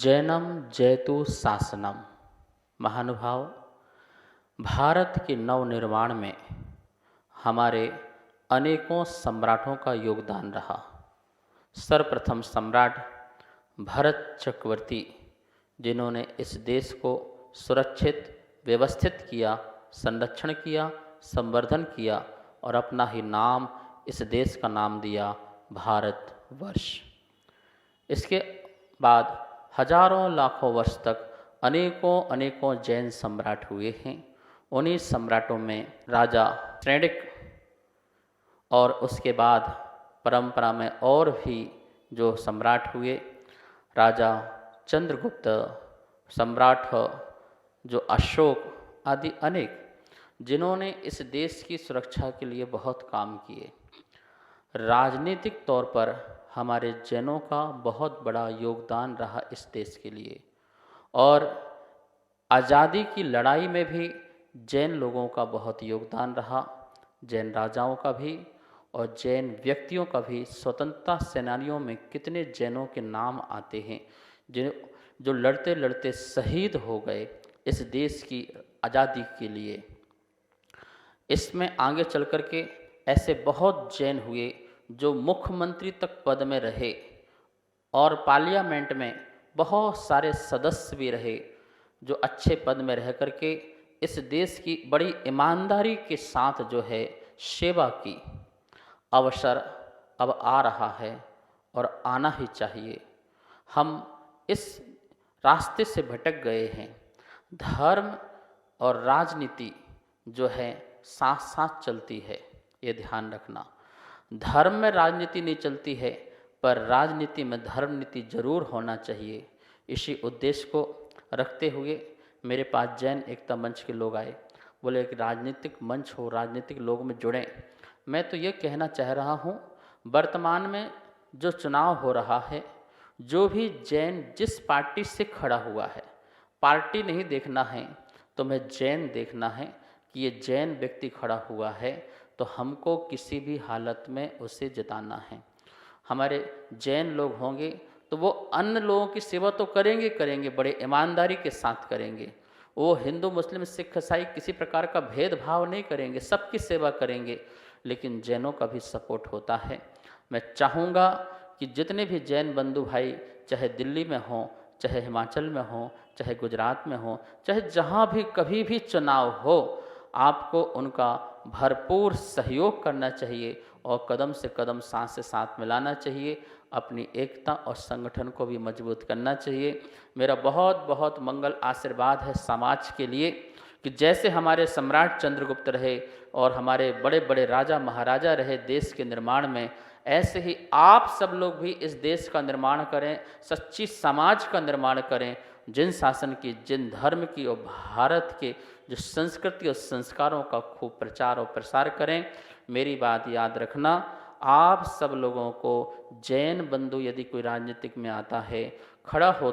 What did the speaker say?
जैनम जयतु शासनम। महानुभाव, भारत के नवनिर्माण में हमारे अनेकों सम्राटों का योगदान रहा। सर्वप्रथम सम्राट भरत चक्रवर्ती, जिन्होंने इस देश को सुरक्षित, व्यवस्थित किया, संरक्षण किया, संवर्धन किया और अपना ही नाम इस देश का नाम दिया भारतवर्ष। इसके बाद हजारों लाखों वर्ष तक अनेकों जैन सम्राट हुए हैं। उन्हीं सम्राटों में राजा श्रेणिक और उसके बाद परंपरा में और भी जो सम्राट हुए, राजा चंद्रगुप्त, सम्राट जो अशोक आदि अनेक, जिन्होंने इस देश की सुरक्षा के लिए बहुत काम किए। राजनीतिक तौर पर हमारे जैनों का बहुत बड़ा योगदान रहा इस देश के लिए, और आज़ादी की लड़ाई में भी जैन लोगों का बहुत योगदान रहा। जैन राजाओं का भी और जैन व्यक्तियों का भी। स्वतंत्रता सेनानियों में कितने जैनों के नाम आते हैं जो लड़ते लड़ते शहीद हो गए इस देश की आज़ादी के लिए। इसमें आगे चल कर के ऐसे बहुत जैन हुए जो मुख्यमंत्री तक पद में रहे और पार्लियामेंट में बहुत सारे सदस्य भी रहे, जो अच्छे पद में रह कर के इस देश की बड़ी ईमानदारी के साथ जो है सेवा की। अवसर अब आ रहा है और आना ही चाहिए। हम इस रास्ते से भटक गए हैं। धर्म और राजनीति जो है साथ साथ चलती है, ये ध्यान रखना। धर्म में राजनीति नहीं चलती है, पर राजनीति में धर्म नीति जरूर होना चाहिए। इसी उद्देश्य को रखते हुए मेरे पास जैन एकता मंच के लोग आए, बोले कि राजनीतिक मंच हो, राजनीतिक लोग में जुड़ें। मैं तो ये कहना चाह रहा हूँ, वर्तमान में जो चुनाव हो रहा है, जो भी जैन जिस पार्टी से खड़ा हुआ है, पार्टी नहीं देखना है, तुम्हें जैन देखना है कि ये जैन व्यक्ति खड़ा हुआ है, तो हमको किसी भी हालत में उसे जिताना है। हमारे जैन लोग होंगे तो वो अन्य लोगों की सेवा तो करेंगे, बड़े ईमानदारी के साथ करेंगे। वो हिंदू, मुस्लिम, सिख, ईसाई किसी प्रकार का भेदभाव नहीं करेंगे, सबकी सेवा करेंगे। लेकिन जैनों का भी सपोर्ट होता है। मैं चाहूँगा कि जितने भी जैन बंधु भाई, चाहे दिल्ली में हों, चाहे हिमाचल में हों, चाहे गुजरात में हों, चाहे जहाँ भी कभी भी चुनाव हो, आपको उनका भरपूर सहयोग करना चाहिए और कदम से कदम, साथ से साथ मिलाना चाहिए। अपनी एकता और संगठन को भी मजबूत करना चाहिए। मेरा बहुत बहुत मंगल आशीर्वाद है समाज के लिए कि जैसे हमारे सम्राट चंद्रगुप्त रहे और हमारे बड़े बड़े राजा महाराजा रहे देश के निर्माण में, ऐसे ही आप सब लोग भी इस देश का निर्माण करें, सच्ची समाज का निर्माण करें, जिन शासन की, जिन धर्म की और भारत के जो संस्कृति और संस्कारों का खूब प्रचार और प्रसार करें। मेरी बात याद रखना, आप सब लोगों को जैन बंधु यदि कोई राजनीतिक में आता है, खड़ा हो